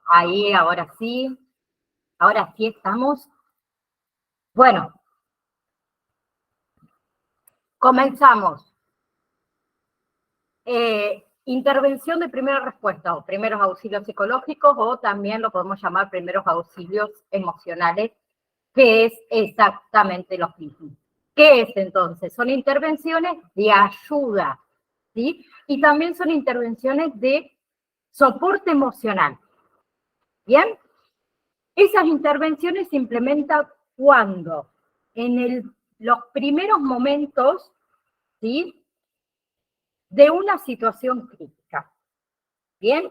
Ahí, ahora sí estamos. Bueno, comenzamos. Intervención de primera respuesta o primeros auxilios psicológicos o también lo podemos llamar primeros auxilios emocionales, que es exactamente lo mismo. ¿Qué es entonces? Son intervenciones de ayuda, ¿sí? Y también son intervenciones de soporte emocional. ¿Bien? Esas intervenciones se implementan cuando en los primeros momentos, ¿sí?, de una situación crítica. ¿Bien?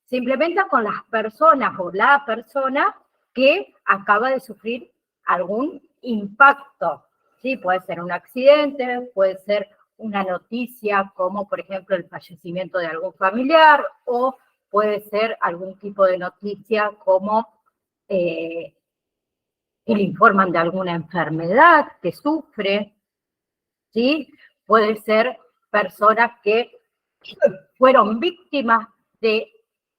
Se implementa con las personas o la persona que acaba de sufrir algún impacto. ¿Sí? Puede ser un accidente, puede ser una noticia como, por ejemplo, el fallecimiento de algún familiar, o puede ser algún tipo de noticia como que le informan de alguna enfermedad que sufre, ¿sí? Puede ser personas que fueron víctimas de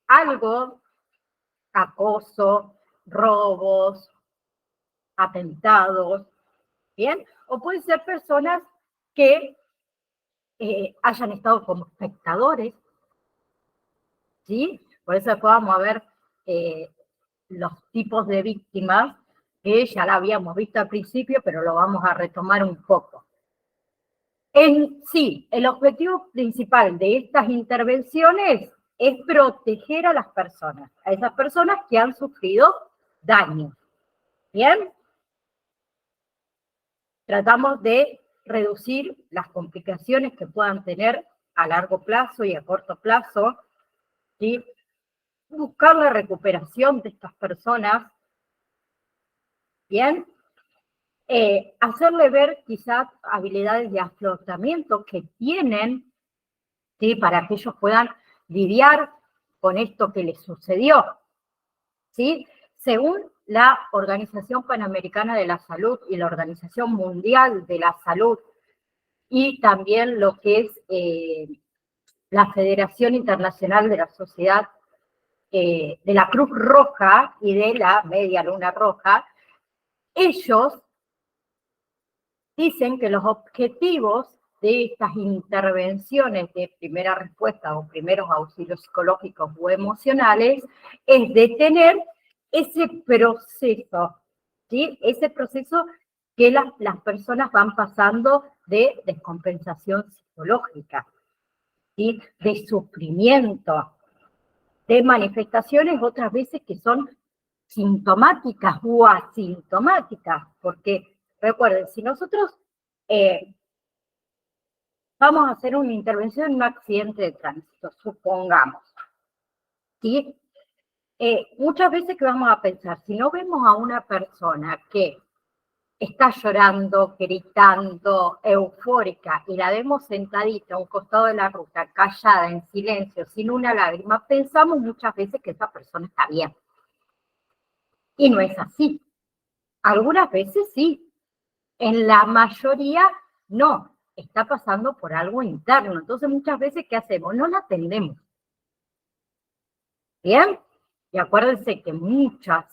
algo, acoso, robos, atentados, ¿bien? O pueden ser personas que hayan estado como espectadores, ¿sí? Por eso después vamos a ver los tipos de víctimas que ya la habíamos visto al principio, pero lo vamos a retomar un poco. En sí, el objetivo principal de estas intervenciones es proteger a las personas, a esas personas que han sufrido daño. ¿Bien? Tratamos de reducir las complicaciones que puedan tener a largo plazo y a corto plazo, ¿sí? Buscar la recuperación de estas personas, ¿bien? Hacerle ver quizás habilidades de afrontamiento que tienen, ¿sí?, para que ellos puedan lidiar con esto que les sucedió, ¿sí? Según la Organización Panamericana de la Salud y la Organización Mundial de la Salud, y también lo que es la Federación Internacional de la Sociedad de la Cruz Roja y de la Media Luna Roja, ellos dicen que los objetivos de estas intervenciones de primera respuesta o primeros auxilios psicológicos o emocionales es detener ese proceso, ¿sí? Ese proceso que las personas van pasando de descompensación psicológica, ¿sí?, de sufrimiento, de manifestaciones otras veces que son sintomáticas o asintomáticas, porque recuerden, si nosotros vamos a hacer una intervención en un accidente de tránsito, supongamos, ¿sí? Muchas veces que vamos a pensar, si no vemos a una persona que está llorando, gritando, eufórica, y la vemos sentadita a un costado de la ruta, callada, en silencio, sin una lágrima, pensamos muchas veces que esa persona está bien. Y no es así. Algunas veces sí. En la mayoría no. Está pasando por algo interno. Entonces muchas veces, ¿qué hacemos? No la atendemos. ¿Bien? Y acuérdense que muchos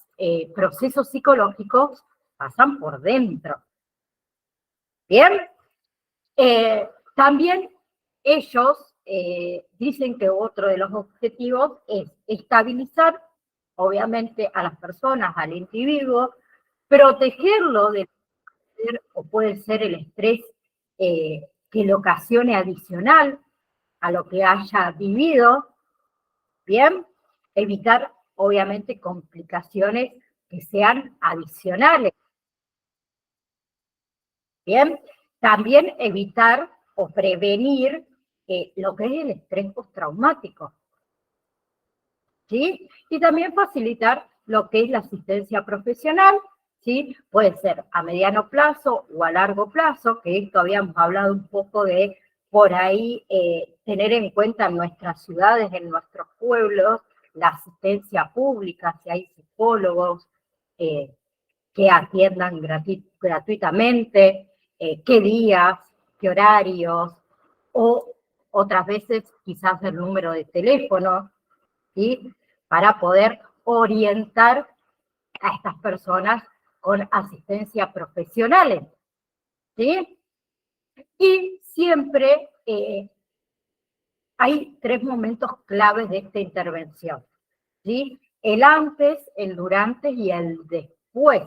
procesos psicológicos pasan por dentro. ¿Bien? También ellos dicen que otro de los objetivos es estabilizar, obviamente, a las personas, al individuo, protegerlo del o puede ser el estrés que le ocasione adicional a lo que haya vivido, ¿bien? Evitar, obviamente, complicaciones que sean adicionales, ¿bien? También evitar o prevenir lo que es el estrés postraumático, ¿sí? Y también facilitar lo que es la asistencia profesional, ¿sí? Puede ser a mediano plazo o a largo plazo, que esto habíamos hablado un poco de por ahí tener en cuenta en nuestras ciudades, en nuestros pueblos, la asistencia pública, si hay psicólogos que atiendan gratuitamente, qué días, qué horarios, o otras veces quizás el número de teléfono, ¿sí? para poder orientar a estas personas con asistencia profesionales, ¿sí? Y siempre hay 3 momentos claves de esta intervención, ¿sí? El antes, el durante y el después.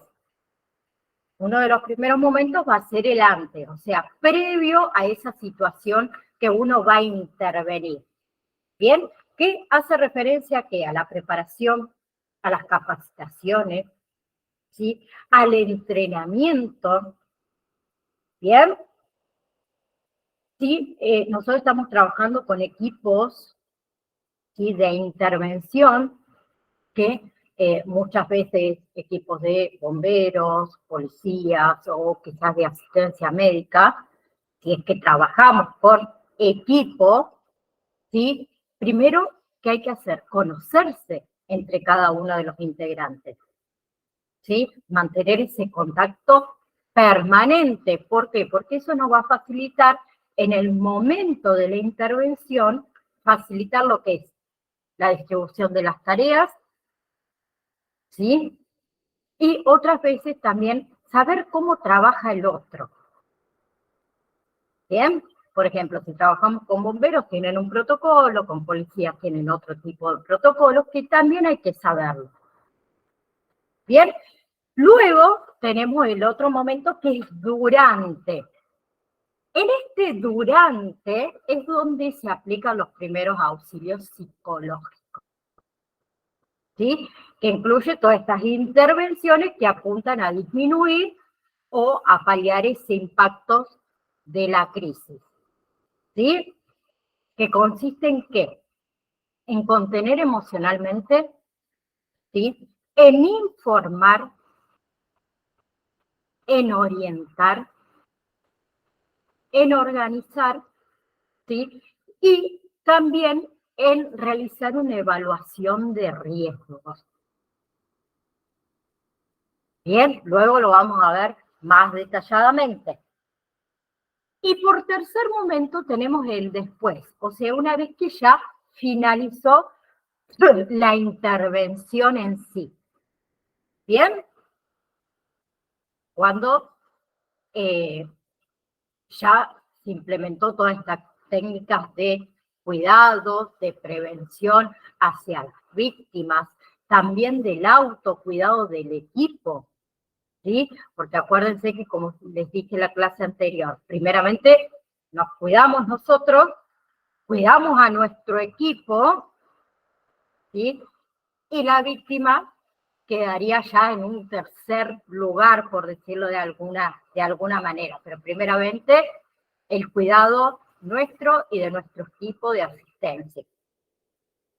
Uno de los primeros momentos va a ser el antes, o sea, previo a esa situación que uno va a intervenir. ¿Bien? ¿Qué hace referencia a qué? A la preparación, a las capacitaciones, ¿sí? Al entrenamiento. ¿Bien? Sí, nosotros estamos trabajando con equipos, ¿sí?, de intervención que muchas veces equipos de bomberos, policías o quizás de asistencia médica, si es que trabajamos con equipo, ¿sí? Primero, ¿qué hay que hacer? Conocerse entre cada uno de los integrantes, ¿sí? Mantener ese contacto permanente. ¿Por qué? Porque eso nos va a facilitar en el momento de la intervención, facilitar lo que es la distribución de las tareas, ¿sí? Y otras veces también saber cómo trabaja el otro. ¿Bien? Por ejemplo, si trabajamos con bomberos, tienen un protocolo, con policías tienen otro tipo de protocolos, que también hay que saberlo. ¿Bien? Luego tenemos el otro momento que es durante. En este durante es donde se aplican los primeros auxilios psicológicos, ¿sí? Que incluye todas estas intervenciones que apuntan a disminuir o a paliar ese impacto de la crisis, ¿sí? Que consiste en qué? En contener emocionalmente, ¿sí? En informar, en orientar, en organizar, ¿sí? Y también en realizar una evaluación de riesgos. Bien, luego lo vamos a ver más detalladamente. Y por tercer momento tenemos el después, o sea, una vez que ya finalizó la intervención en sí. ¿Bien? Cuando ya se implementó todas estas técnicas de cuidado, de prevención hacia las víctimas, también del autocuidado del equipo, ¿sí? Porque acuérdense que, como les dije en la clase anterior, primeramente nos cuidamos nosotros, cuidamos a nuestro equipo, ¿sí? Y la víctima quedaría ya en un tercer lugar, por decirlo de alguna manera. Pero primeramente, el cuidado nuestro y de nuestro equipo de asistencia.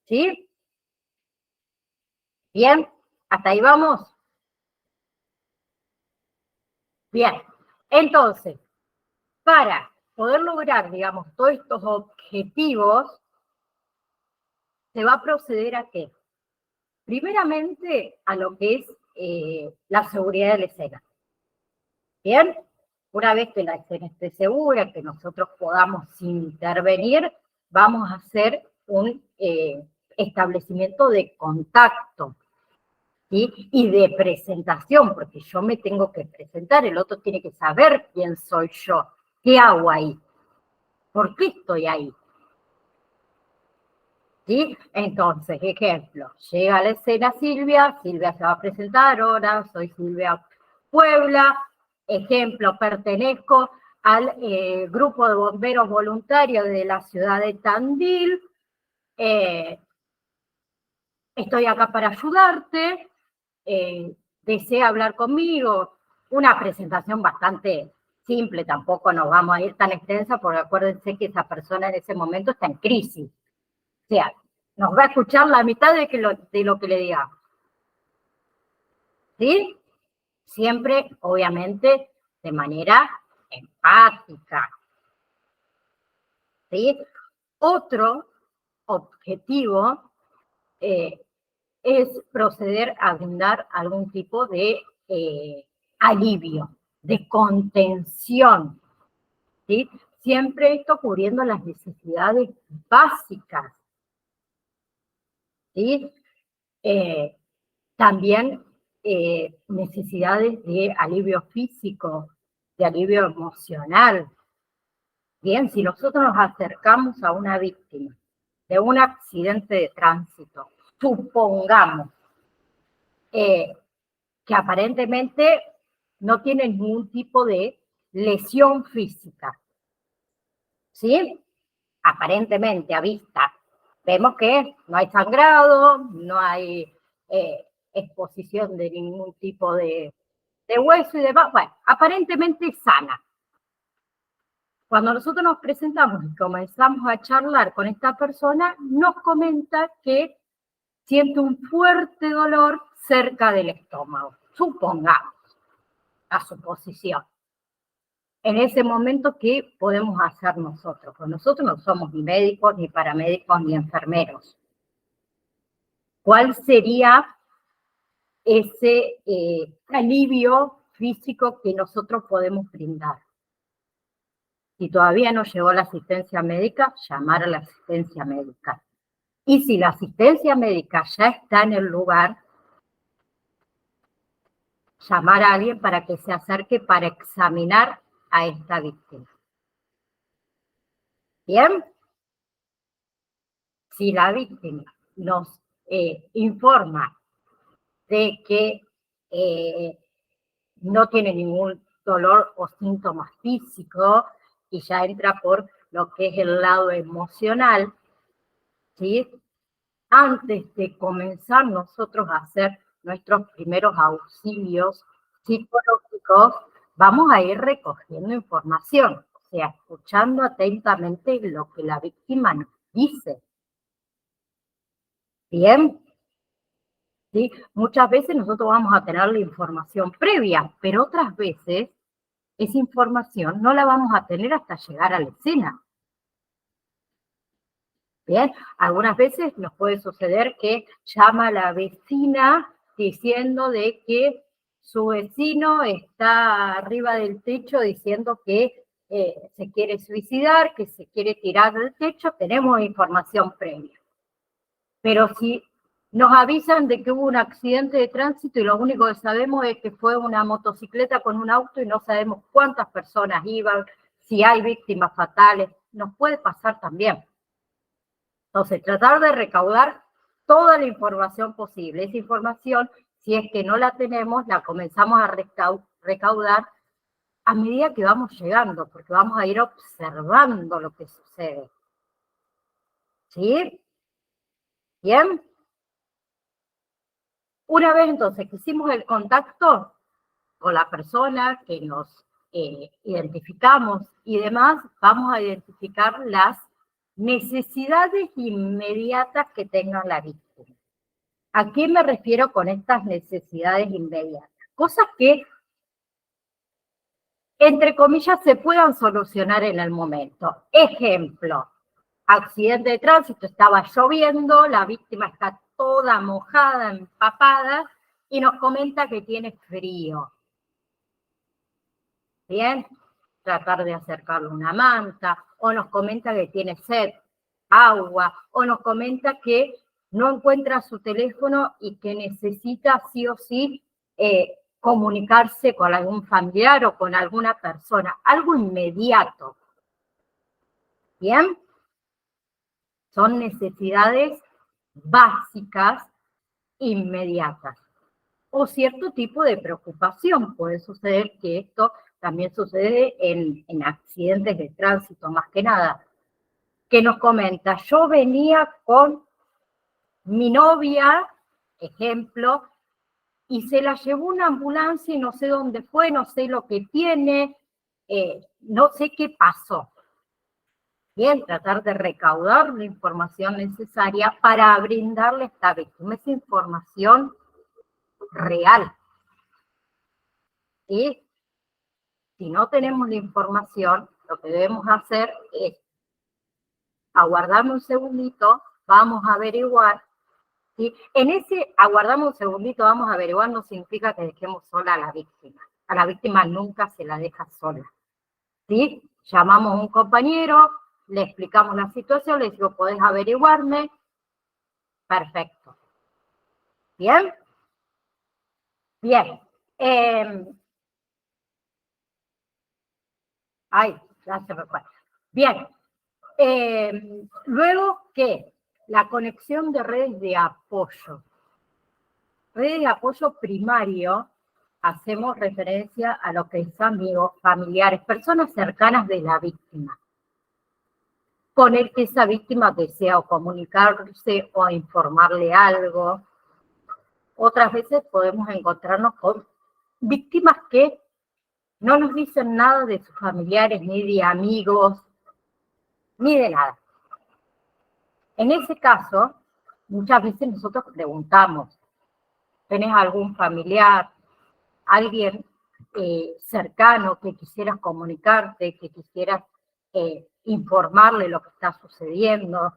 ¿Sí? Bien, hasta ahí vamos. Bien, entonces, para poder lograr, digamos, todos estos objetivos, se va a proceder a qué? Primeramente, a lo que es la seguridad de la escena. Bien, una vez que la escena esté segura, que nosotros podamos intervenir, vamos a hacer un establecimiento de contacto, ¿sí? Y de presentación, porque yo me tengo que presentar, el otro tiene que saber quién soy yo, qué hago ahí, por qué estoy ahí. ¿Sí? Entonces, ejemplo, llega a la escena Silvia se va a presentar, ahora soy Silvia Puebla, ejemplo, pertenezco al grupo de bomberos voluntarios de la ciudad de Tandil, estoy acá para ayudarte, desea hablar conmigo, una presentación bastante simple, tampoco nos vamos a ir tan extensa, porque acuérdense que esa persona en ese momento está en crisis. O sea, nos va a escuchar la mitad de lo que le digamos. ¿Sí? Siempre, obviamente, de manera empática. ¿Sí? Otro objetivo es proceder a brindar algún tipo de alivio, de contención. ¿Sí? Siempre esto cubriendo las necesidades básicas. ¿Sí? También necesidades de alivio físico, de alivio emocional. Bien, si nosotros nos acercamos a una víctima de un accidente de tránsito, supongamos que aparentemente no tiene ningún tipo de lesión física, ¿sí? Aparentemente a vista. Vemos que no hay sangrado, no hay exposición de ningún tipo de hueso y demás. Bueno, aparentemente sana. Cuando nosotros nos presentamos y comenzamos a charlar con esta persona, nos comenta que siente un fuerte dolor cerca del estómago. Supongamos, la suposición. En ese momento, ¿qué podemos hacer nosotros? Pues nosotros no somos ni médicos, ni paramédicos, ni enfermeros. ¿Cuál sería ese alivio físico que nosotros podemos brindar? Si todavía no llegó la asistencia médica, llamar a la asistencia médica. Y si la asistencia médica ya está en el lugar, llamar a alguien para que se acerque para examinar a esta víctima. ¿Bien? Si la víctima nos informa de que no tiene ningún dolor o síntoma físico y ya entra por lo que es el lado emocional, ¿sí? Antes de comenzar nosotros a hacer nuestros primeros auxilios psicológicos, vamos a ir recogiendo información, o sea, escuchando atentamente lo que la víctima nos dice. Bien, ¿sí? Muchas veces nosotros vamos a tener la información previa, pero otras veces esa información no la vamos a tener hasta llegar a la escena. Bien, algunas veces nos puede suceder que llama a la vecina diciendo de que su vecino está arriba del techo diciendo que se quiere suicidar, que se quiere tirar del techo, tenemos información previa. Pero si nos avisan de que hubo un accidente de tránsito y lo único que sabemos es que fue una motocicleta con un auto y no sabemos cuántas personas iban, si hay víctimas fatales, nos puede pasar también. Entonces, tratar de recaudar toda la información posible. Esa información, si es que no la tenemos, la comenzamos a recaudar a medida que vamos llegando, porque vamos a ir observando lo que sucede. ¿Sí? ¿Bien? Una vez entonces que hicimos el contacto con la persona que nos identificamos y demás, vamos a identificar las necesidades inmediatas que tenga la víctima. ¿A qué me refiero con estas necesidades inmediatas? Cosas que, entre comillas, se puedan solucionar en el momento. Ejemplo, accidente de tránsito, estaba lloviendo, la víctima está toda mojada, empapada, y nos comenta que tiene frío. Bien, tratar de acercarle una manta, o nos comenta que tiene sed, agua, o nos comenta que no encuentra su teléfono y que necesita sí o sí comunicarse con algún familiar o con alguna persona, algo inmediato. Bien, son necesidades básicas inmediatas. O cierto tipo de preocupación. Puede suceder que esto también sucede en accidentes de tránsito, más que nada, que nos comenta, yo venía con mi novia, ejemplo, y se la llevó una ambulancia y no sé dónde fue, no sé lo que tiene, no sé qué pasó. Bien, tratar de recaudar la información necesaria para brindarle a esta víctima esa información real. ¿Sí? Si no tenemos la información, lo que debemos hacer es aguardarme un segundito, vamos a averiguar. ¿Sí? En ese aguardamos un segundito, vamos a averiguar, no significa que dejemos sola a la víctima. A la víctima nunca se la deja sola. ¿Sí? Llamamos a un compañero, le explicamos la situación, le digo, ¿podés averiguarme? Perfecto. ¿Bien? Bien. Ay, ya se me fue. Bien. Luego, ¿qué? La conexión de redes de apoyo. Redes de apoyo primario, hacemos referencia a lo que es amigos, familiares, personas cercanas de la víctima, con el que esa víctima desea o comunicarse o informarle algo. Otras veces podemos encontrarnos con víctimas que no nos dicen nada de sus familiares, ni de amigos, ni de nada. En ese caso, muchas veces nosotros preguntamos, ¿tenés algún familiar, alguien cercano que quisieras comunicarte, que quisieras informarle lo que está sucediendo?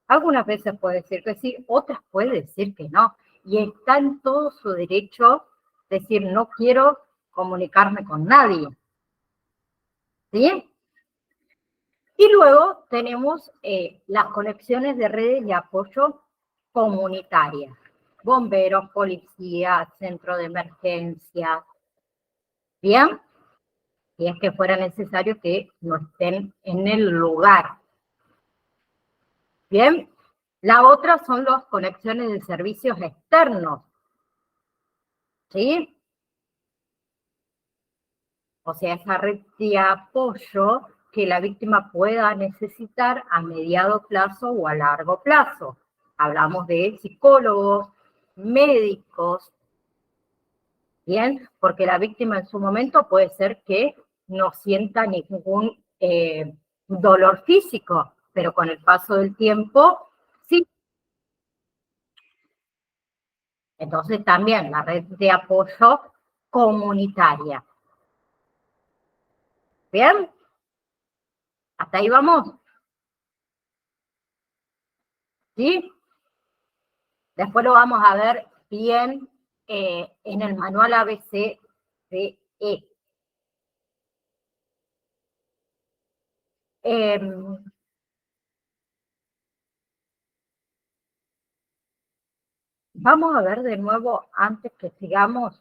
Algunas veces puede decir que sí, otras puede decir que no. Y está en todo su derecho decir, no quiero comunicarme con nadie. ¿Sí? Y luego tenemos las conexiones de redes de apoyo comunitarias. Bomberos, policías, centro de emergencia. ¿Bien? Si es que fuera necesario que no estén en el lugar. Bien, la otra son las conexiones de servicios externos, ¿sí? O sea, esa red de apoyo que la víctima pueda necesitar a mediano plazo o a largo plazo. Hablamos de psicólogos, médicos, ¿bien? Porque la víctima en su momento puede ser que no sienta ningún dolor físico, pero con el paso del tiempo, sí. Entonces también la red de apoyo comunitaria. ¿Bien? ¿Hasta ahí vamos? ¿Sí? Después lo vamos a ver bien en el manual ABCDE. Vamos a ver de nuevo, antes que sigamos,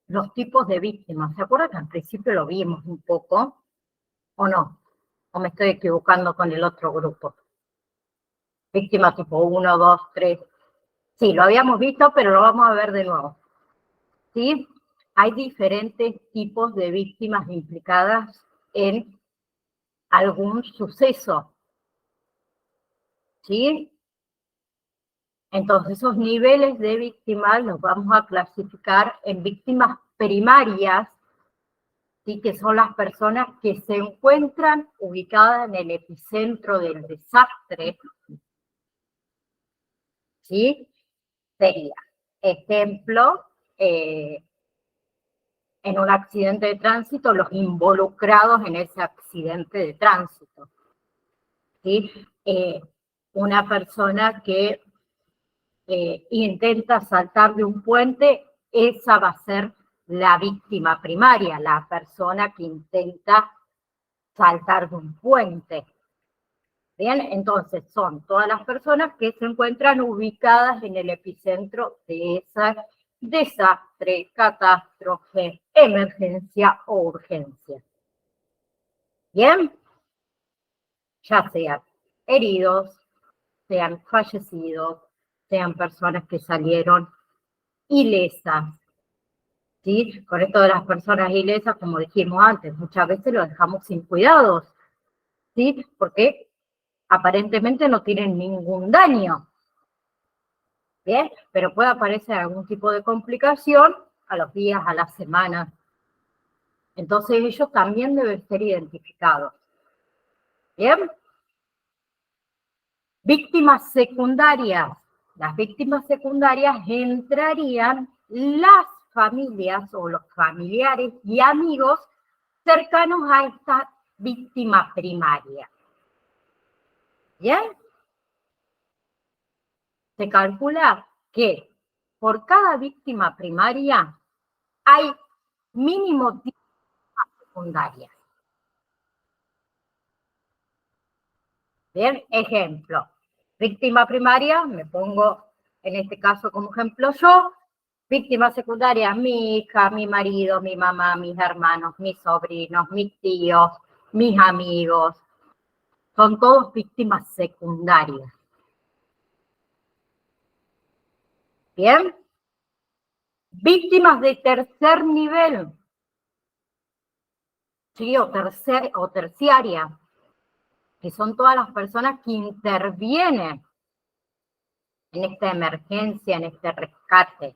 los tipos de víctimas. ¿Se acuerdan que al principio lo vimos un poco? ¿O no? ¿O me estoy equivocando con el otro grupo? Víctima tipo 1, 2, 3. Sí, lo habíamos visto, pero lo vamos a ver de nuevo. ¿Sí? Hay diferentes tipos de víctimas implicadas en algún suceso. ¿Sí? Entonces, esos niveles de víctimas los vamos a clasificar en víctimas primarias, ¿sí? Que son las personas que se encuentran ubicadas en el epicentro del desastre. ¿Sí? Sería, ejemplo, en un accidente de tránsito, los involucrados en ese accidente de tránsito. ¿Sí? Una persona que intenta saltar de un puente, esa va a ser la víctima primaria, la persona que intenta saltar de un puente. Bien, entonces son todas las personas que se encuentran ubicadas en el epicentro de ese desastre, catástrofe, emergencia o urgencia. Bien, ya sean heridos, sean fallecidos, sean personas que salieron ilesas. ¿Sí? Con esto de las personas ilesas, como dijimos antes, muchas veces lo dejamos sin cuidados, ¿sí? Porque aparentemente no tienen ningún daño, ¿bien? Pero puede aparecer algún tipo de complicación a los días, a las semanas. Entonces ellos también deben ser identificados, ¿bien? Víctimas secundarias. Las víctimas secundarias entrarían las familias o los familiares y amigos cercanos a esta víctima primaria. ¿Bien? Se calcula que por cada víctima primaria hay mínimo 10 secundarias. Bien, ejemplo, víctima primaria, me pongo en este caso como ejemplo yo, víctimas secundarias, mi hija, mi marido, mi mamá, mis hermanos, mis sobrinos, mis tíos, mis amigos, son todos víctimas secundarias. ¿Bien? Víctimas de tercer nivel, ¿sí? O terciaria, que son todas las personas que intervienen en esta emergencia, en este rescate.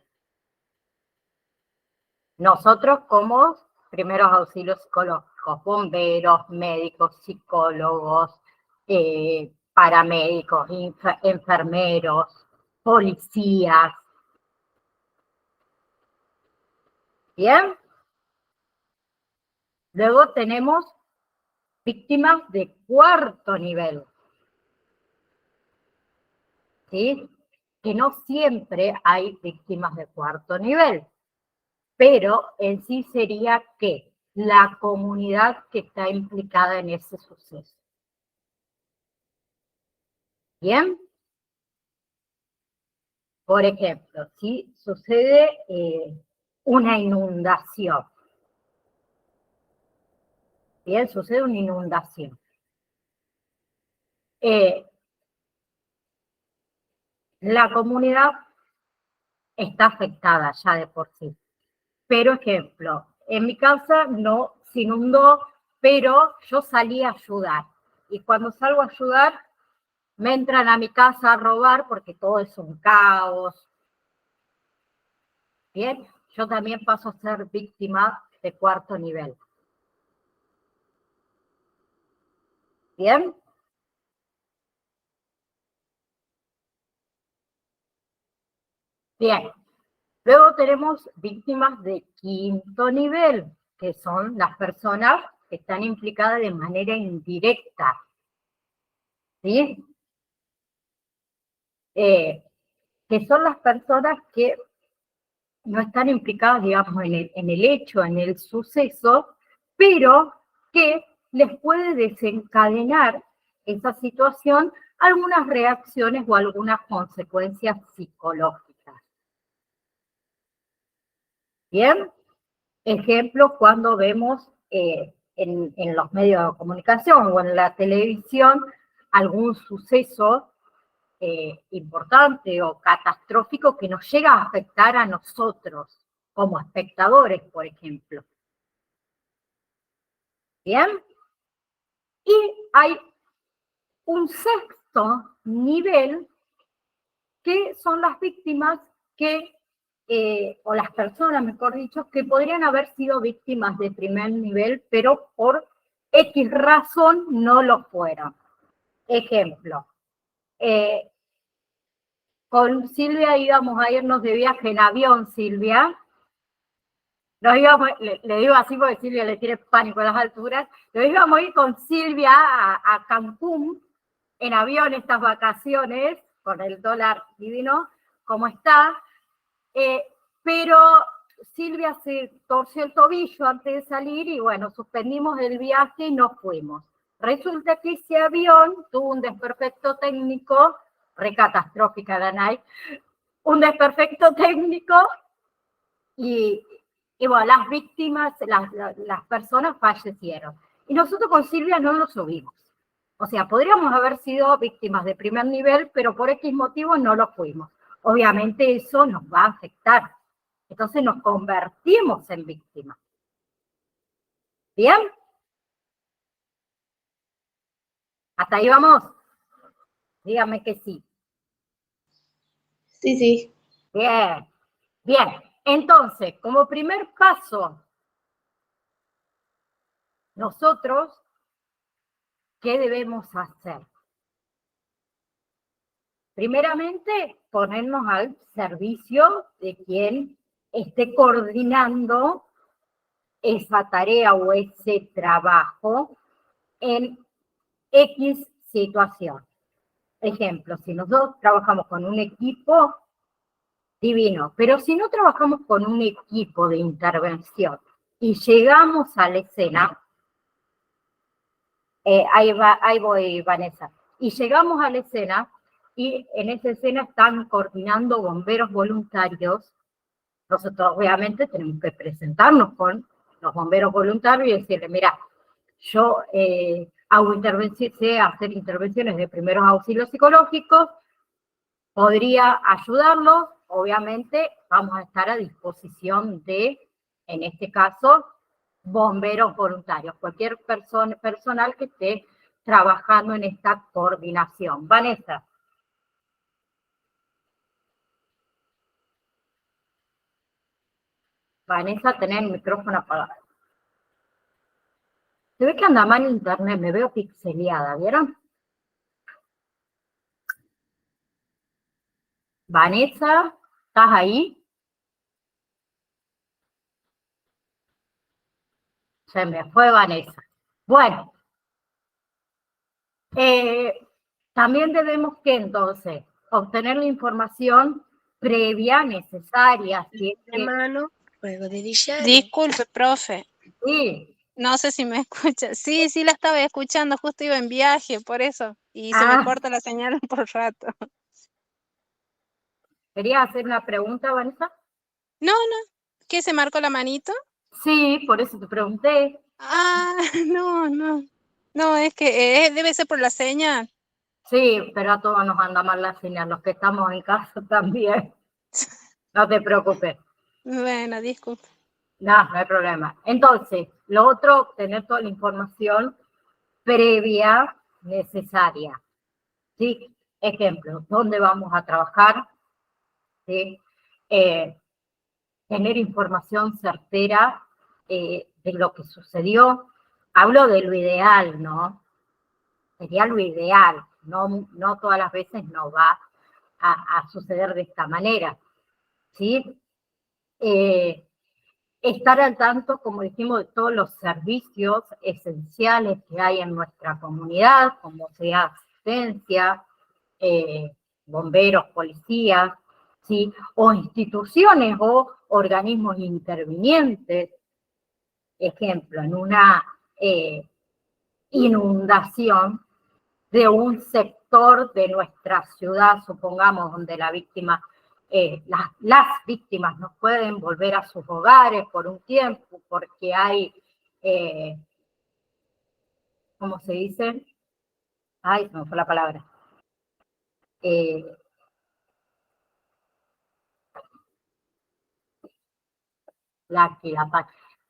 Nosotros como primeros auxilios psicológicos, bomberos, médicos, psicólogos, paramédicos, enfermeros, policías. ¿Bien? Luego tenemos víctimas de cuarto nivel, ¿sí? Que no siempre hay víctimas de cuarto nivel, pero en sí sería que la comunidad que está implicada en ese suceso. ¿Bien? Por ejemplo, si sucede una inundación, ¿bien? Sucede una inundación. La comunidad está afectada ya de por sí. Pero, ejemplo, en mi casa no se inundó, pero yo salí a ayudar. Y cuando salgo a ayudar, me entran a mi casa a robar porque todo es un caos. Bien, yo también paso a ser víctima de cuarto nivel. Bien. Bien. Luego tenemos víctimas de quinto nivel, que son las personas que están implicadas de manera indirecta. ¿Sí? Que son las personas que no están implicadas, digamos, en el hecho, en el suceso, pero que les puede desencadenar esa situación algunas reacciones o algunas consecuencias psicológicas. ¿Bien? Ejemplo, cuando vemos en los medios de comunicación o en la televisión algún suceso importante o catastrófico que nos llega a afectar a nosotros como espectadores, por ejemplo. ¿Bien? Y hay un sexto nivel que son las víctimas que, o las personas, mejor dicho, que podrían haber sido víctimas de primer nivel, pero por X razón no lo fueron. Ejemplo, con Silvia íbamos a irnos de viaje en avión, Silvia. Nos íbamos, le digo así porque Silvia le tiene pánico a las alturas. Nos íbamos a ir con Silvia a Cancún en avión estas vacaciones, con el dólar divino, como está. Pero Silvia se torció el tobillo antes de salir y bueno, suspendimos el viaje y nos fuimos. Resulta que ese avión tuvo un desperfecto técnico, re catastrófica Danay, un desperfecto técnico y bueno, las víctimas, las personas fallecieron. Y nosotros con Silvia no lo subimos. O sea, podríamos haber sido víctimas de primer nivel, pero por X motivo no lo fuimos. Obviamente eso nos va a afectar. Entonces nos convertimos en víctimas. ¿Bien? ¿Hasta ahí vamos? Dígame que sí. Sí, sí. Bien. Bien. Entonces, como primer paso, nosotros, ¿qué debemos hacer? Primeramente, ponernos al servicio de quien esté coordinando esa tarea o ese trabajo en X situación. Ejemplo, si nosotros trabajamos con un equipo, divino, pero si no trabajamos con un equipo de intervención y llegamos a la escena, ahí voy, Vanessa, y llegamos a la escena y en esa escena están coordinando bomberos voluntarios. Nosotros obviamente tenemos que presentarnos con los bomberos voluntarios y decirle, mira, yo hago sé hacer intervenciones de primeros auxilios psicológicos, podría ayudarlos, obviamente vamos a estar a disposición de, en este caso, bomberos voluntarios, cualquier personal que esté trabajando en esta coordinación. Vanessa. Vanessa, tenés el micrófono apagado. Se ve que anda mal internet, me veo pixeleada, ¿vieron? Vanessa, ¿estás ahí? Se me fue Vanessa. Bueno, también debemos que entonces obtener la información previa necesaria. Si es que... Disculpe, profe. Sí. No sé si me escucha. Sí, sí la estaba escuchando, justo iba en viaje, por eso. Y se me corta la señal por rato. ¿Querías hacer una pregunta, Vanessa? No, no. ¿Qué, se marcó la manito? Sí, por eso te pregunté. Ah, no, no. No, es que debe ser por la señal. Sí, pero a todos nos anda mal la señal, los que estamos en casa también. No te preocupes. Bueno, disculpe. No, no hay problema. Entonces, lo otro, tener toda la información previa necesaria. ¿Sí? Ejemplo, ¿dónde vamos a trabajar? ¿Sí? Tener información certera de lo que sucedió. Hablo de lo ideal, ¿no? Sería lo ideal. No todas las veces no va a suceder de esta manera. ¿Sí? Estar al tanto, como dijimos, de todos los servicios esenciales que hay en nuestra comunidad, como sea asistencia, bomberos, policías, ¿sí? O instituciones o organismos intervinientes. Ejemplo, en una inundación de un sector de nuestra ciudad, supongamos, donde la víctima, las víctimas no pueden volver a sus hogares por un tiempo, porque hay, ¿cómo se dice? Ay, se me fue la palabra.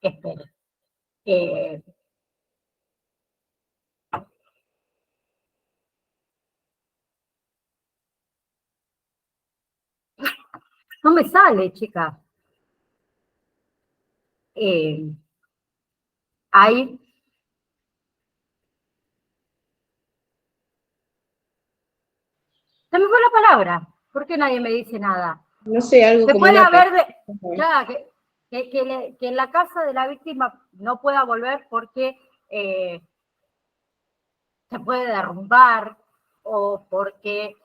Espere. No me sale, chicas. Hay... Se me fue la palabra. ¿Por qué nadie me dice nada? No sé, algo se como puede una... haber ya, que en la casa de la víctima no pueda volver porque se puede derrumbar o porque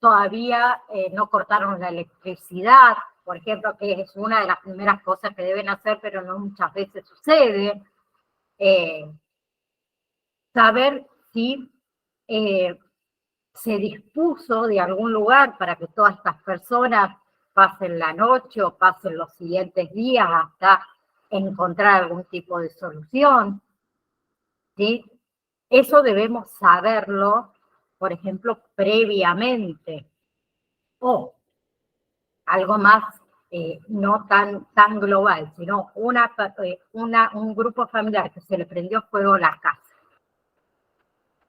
todavía no cortaron la electricidad, por ejemplo, que es una de las primeras cosas que deben hacer, pero no muchas veces sucede. Saber si se dispuso de algún lugar para que todas estas personas pasen la noche o pasen los siguientes días hasta encontrar algún tipo de solución. ¿Sí? Eso debemos saberlo, por ejemplo, previamente. O algo más no tan global, sino un grupo familiar que se le prendió fuego a la casa.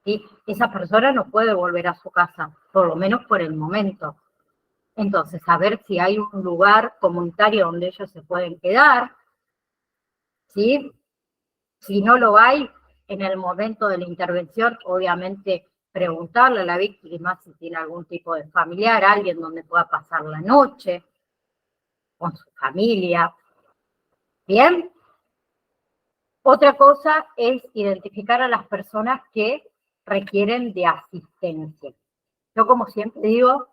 ¿Sí? Esa persona no puede volver a su casa, por lo menos por el momento. Entonces, saber si hay un lugar comunitario donde ellos se pueden quedar, ¿sí? Si no lo hay, en el momento de la intervención, obviamente preguntarle a la víctima si tiene algún tipo de familiar, alguien donde pueda pasar la noche, con su familia. ¿Bien? Otra cosa es identificar a las personas que requieren de asistencia. Yo, como siempre digo,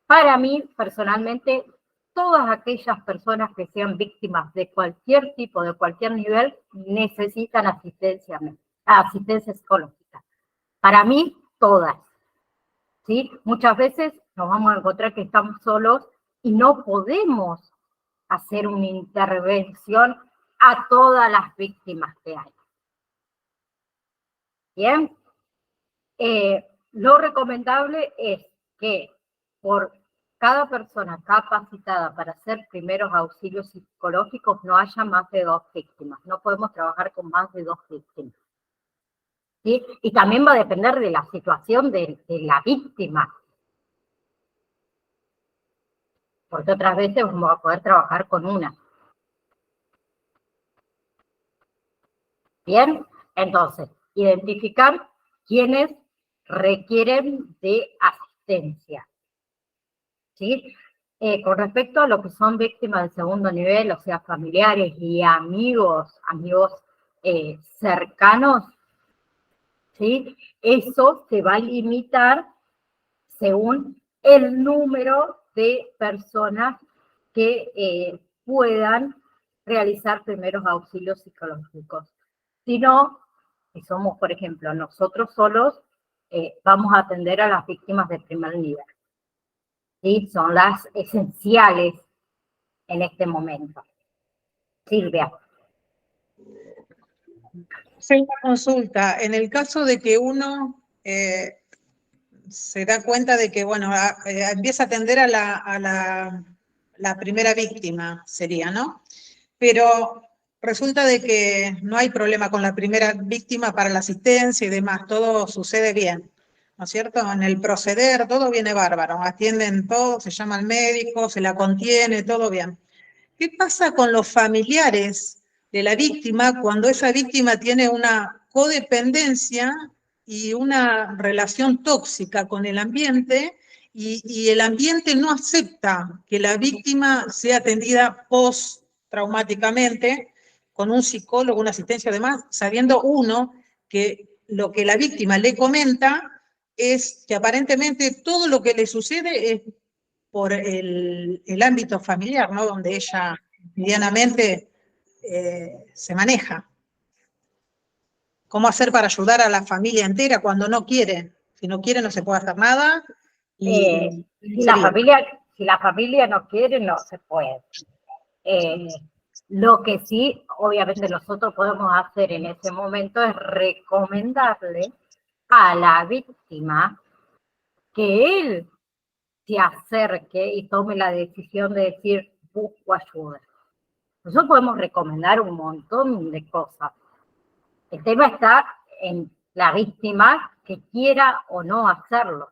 para mí, personalmente, todas aquellas personas que sean víctimas de cualquier tipo, de cualquier nivel, necesitan asistencia psicológica. Para mí, todas. ¿sí? Muchas veces nos vamos a encontrar que estamos solos y no podemos hacer una intervención a todas las víctimas que hay. Bien, lo recomendable es que por cada persona capacitada para hacer primeros auxilios psicológicos no haya más de 2 víctimas. No podemos trabajar con más de 2 víctimas. ¿Sí? Y también va a depender de la situación de la víctima. Porque otras veces vamos a poder trabajar con una. Bien, entonces, identificar quiénes requieren de asistencia. ¿Sí? Con respecto a lo que son víctimas de segundo nivel, o sea, familiares y amigos cercanos, ¿sí? Eso se va a limitar según el número de personas que puedan realizar primeros auxilios psicológicos. Si no, si somos, por ejemplo, nosotros solos, vamos a atender a las víctimas de primer nivel. ¿Sí? Son las esenciales en este momento. Silvia. Sí, una consulta. En el caso de que uno se da cuenta de que, bueno, empieza a atender a la primera víctima, sería, ¿no? Pero resulta de que no hay problema con la primera víctima para la asistencia y demás, todo sucede bien, ¿no es cierto? En el proceder todo viene bárbaro, atienden todo, se llama al médico, se la contiene, todo bien. ¿Qué pasa con los familiares de la víctima cuando esa víctima tiene una codependencia y una relación tóxica con el ambiente y el ambiente no acepta que la víctima sea atendida post-traumáticamente con un psicólogo, una asistencia además, sabiendo uno que lo que la víctima le comenta es que aparentemente todo lo que le sucede es por el ámbito familiar, ¿no? Donde ella medianamente se maneja. ¿Cómo hacer para ayudar a la familia entera cuando no quiere? Si no quiere no se puede hacer nada. Si la familia no quiere, no se puede. Lo que sí, obviamente nosotros podemos hacer en ese momento es recomendarle a la víctima que él se acerque y tome la decisión de decir, busco ayuda. Nosotros podemos recomendar un montón de cosas. El tema está en la víctima que quiera o no hacerlo.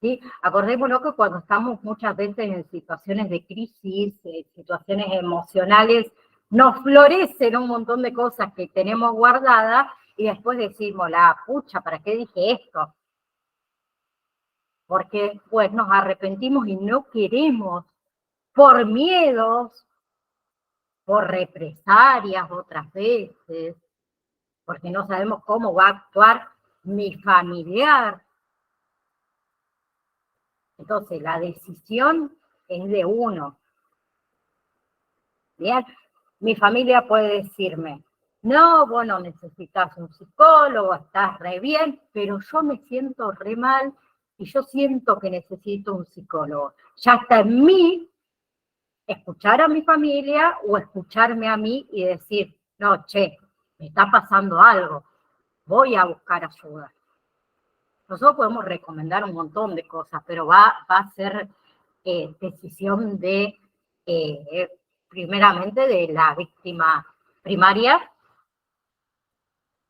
¿Sí? Acordémonos que cuando estamos muchas veces en situaciones de crisis, situaciones emocionales, nos florecen un montón de cosas que tenemos guardadas y después decimos, la pucha, ¿para qué dije esto? Porque pues nos arrepentimos y no queremos, por miedos, por represalias otras veces, porque no sabemos cómo va a actuar mi familiar. Entonces, la decisión es de uno. Bien, mi familia puede decirme, no, vos no necesitas un psicólogo, estás re bien, pero yo me siento re mal y yo siento que necesito un psicólogo. Ya está en mí escuchar a mi familia o escucharme a mí y decir, no, che, me está pasando algo, voy a buscar ayuda. Nosotros podemos recomendar un montón de cosas, pero va a ser decisión de, primeramente, de la víctima primaria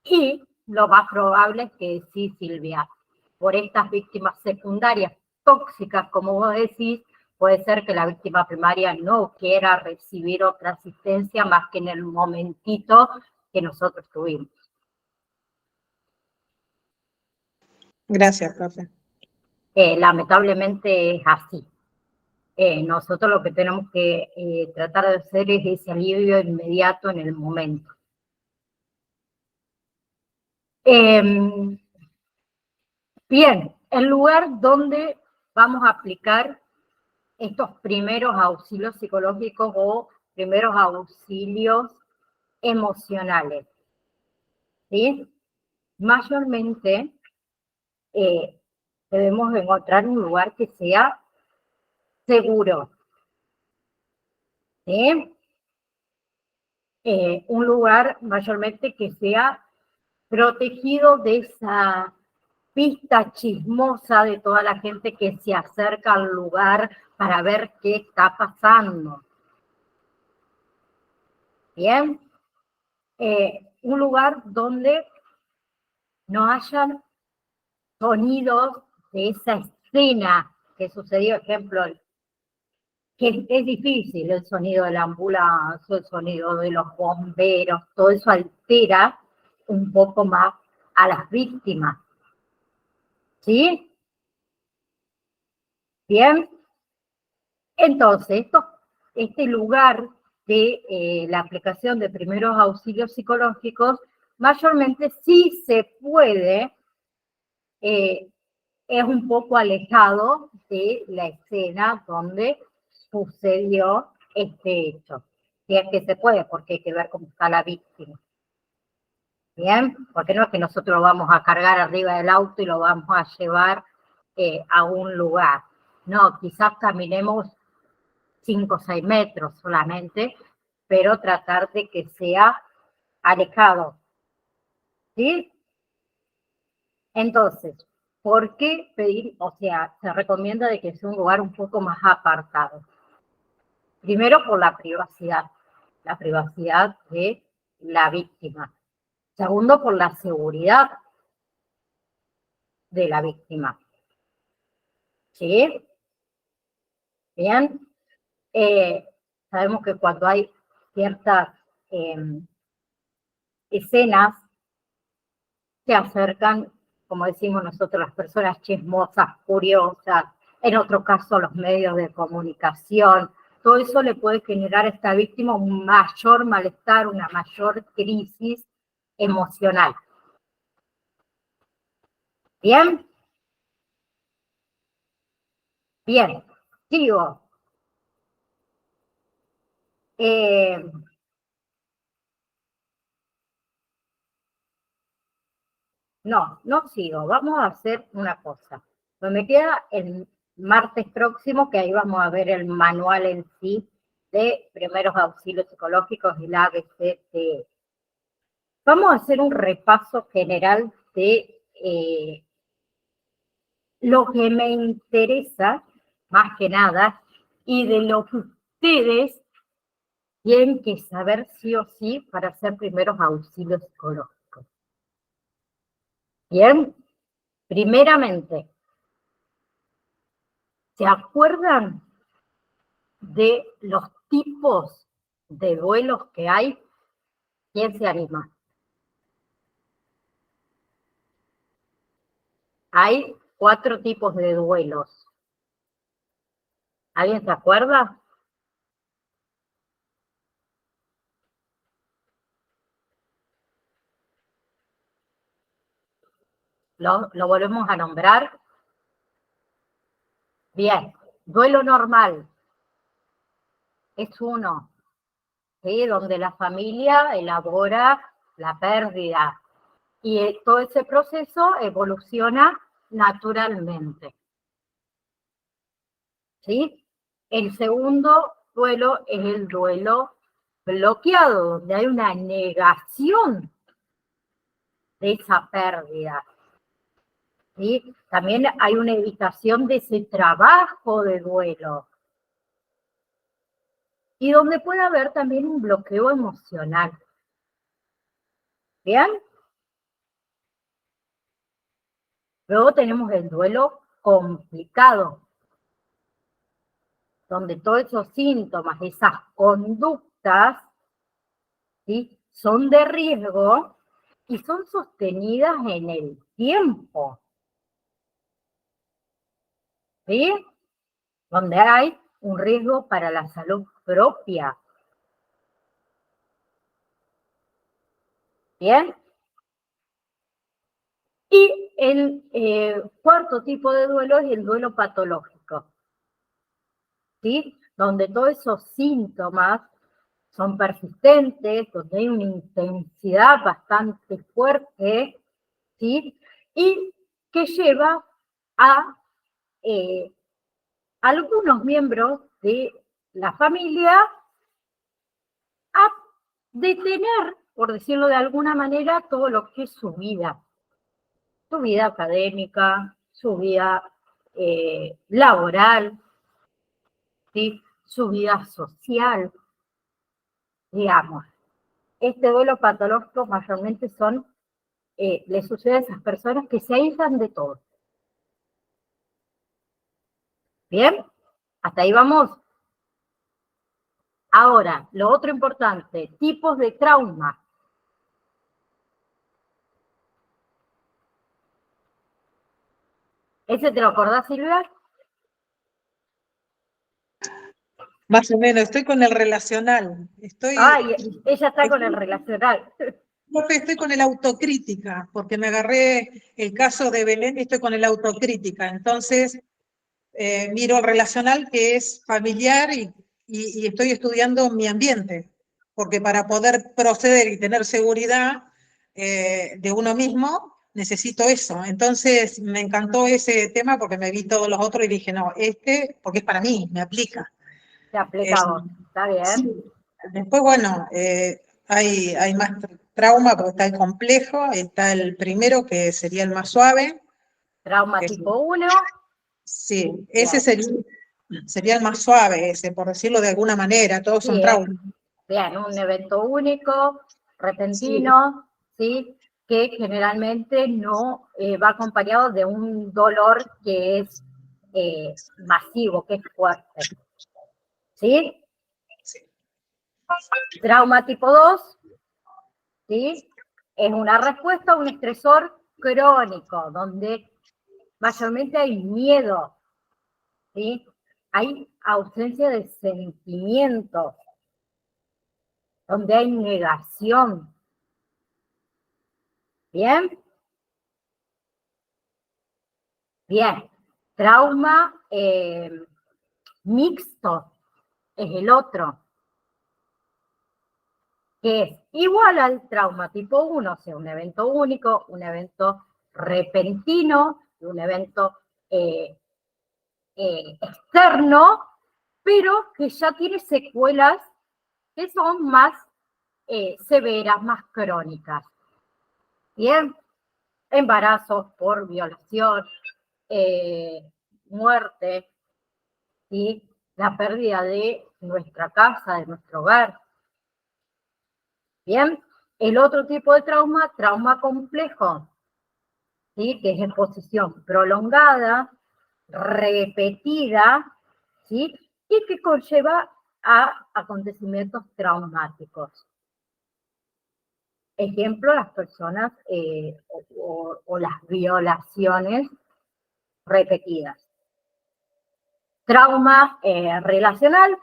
y lo más probable es que sí, Silvia, por estas víctimas secundarias tóxicas, como vos decís, puede ser que la víctima primaria no quiera recibir otra asistencia más que en el momentito que nosotros tuvimos. Gracias, profe. Lamentablemente es así. Nosotros lo que tenemos que tratar de hacer es ese alivio inmediato en el momento. Bien, el lugar donde vamos a aplicar estos primeros auxilios psicológicos o primeros auxilios emocionales, ¿sí? Mayormente debemos encontrar un lugar que sea seguro, ¿sí? Un lugar mayormente que sea protegido de esa pista chismosa de toda la gente que se acerca al lugar para ver qué está pasando. Bien, un lugar donde no hayan sonidos de esa escena que sucedió, ejemplo, que es difícil, el sonido de la ambulancia, el sonido de los bomberos, todo eso altera un poco más a las víctimas. ¿Sí? Bien. Entonces, este lugar de la aplicación de primeros auxilios psicológicos, mayormente sí se puede, es un poco alejado de la escena donde sucedió este hecho. Si es que se puede, porque hay que ver cómo está la víctima. Bien, porque no es que nosotros lo vamos a cargar arriba del auto y lo vamos a llevar a un lugar. No, quizás caminemos 5 o 6 metros solamente, pero tratar de que sea alejado. ¿Sí? Entonces, ¿por qué pedir? O sea, se recomienda de que sea un lugar un poco más apartado. Primero, por la privacidad de la víctima. Segundo, por la seguridad de la víctima. ¿Sí? Bien. Sabemos que cuando hay ciertas escenas, se acercan, como decimos nosotros, las personas chismosas, curiosas, en otro caso los medios de comunicación. Todo eso le puede generar a esta víctima un mayor malestar, una mayor crisis emocional. ¿Bien? Bien, sigo. No sigo. Vamos a hacer una cosa. Me queda el martes próximo, que ahí vamos a ver el manual en sí de primeros auxilios psicológicos y la ABCD. Vamos a hacer un repaso general de lo que me interesa, más que nada, y de lo que ustedes tienen que saber sí o sí para hacer primeros auxilios psicológicos. Bien, primeramente, ¿se acuerdan de los tipos de duelos que hay? ¿Quién se anima? Hay 4 tipos de duelos. ¿Alguien se acuerda? ¿Lo volvemos a nombrar? Bien, duelo normal es uno, ¿sí? Donde la familia elabora la pérdida y todo ese proceso evoluciona naturalmente. ¿Sí? El segundo duelo es el duelo bloqueado, donde hay una negación de esa pérdida. ¿Sí? También hay una evitación de ese trabajo de duelo. Y donde puede haber también un bloqueo emocional. ¿Bien? Luego tenemos el duelo complicado, donde todos esos síntomas, esas conductas, ¿sí? Son de riesgo y son sostenidas en el tiempo. ¿Sí? Donde hay un riesgo para la salud propia. ¿Bien? Y el cuarto tipo de duelo es el duelo patológico. ¿Sí? Donde todos esos síntomas son persistentes, donde hay una intensidad bastante fuerte, ¿sí? Y que lleva a algunos miembros de la familia a detener, por decirlo de alguna manera, todo lo que es su vida académica, su vida laboral, ¿sí? Su vida social, digamos. Este duelo patológico mayormente le sucede a esas personas que se aíslan de todo. ¿Bien? Hasta ahí vamos. Ahora, lo otro importante, tipos de trauma. ¿Ese te lo acordás, Silvia? Más o menos, estoy con el relacional. Ella está con el relacional. Estoy con el autocrítica, porque me agarré el caso de Belén y estoy con el autocrítica. Entonces, miro el relacional, que es familiar, y estoy estudiando mi ambiente, porque para poder proceder y tener seguridad de uno mismo, necesito eso. Entonces, me encantó ese tema porque me vi todos los otros y dije, no, porque es para mí, me aplica. Te aplica a vos, está bien. Sí. Después, bueno, hay más trauma, porque está el complejo, está el primero, que sería el más suave. Trauma tipo 1. Sí, ese sería el más suave, ese, por decirlo de alguna manera, todos son traumas. Bien, un evento único, repentino, ¿sí? Que generalmente no va acompañado de un dolor que es masivo, que es fuerte. ¿Sí? Sí. Trauma tipo 2, ¿sí? Es una respuesta a un estresor crónico, donde mayormente hay miedo, ¿sí? Hay ausencia de sentimientos, donde hay negación. ¿Bien? Bien. Trauma mixto es el otro, que es igual al trauma tipo 1, o sea, un evento único, un evento repentino, un evento externo, pero que ya tiene secuelas que son más severas, más crónicas. Bien, embarazos por violación, muerte, ¿sí? La pérdida de nuestra casa, de nuestro hogar. Bien, el otro tipo de trauma, trauma complejo, ¿sí? Que es exposición prolongada, repetida, ¿sí? Y que conlleva a acontecimientos traumáticos. Ejemplo, las personas o las violaciones repetidas. Trauma relacional,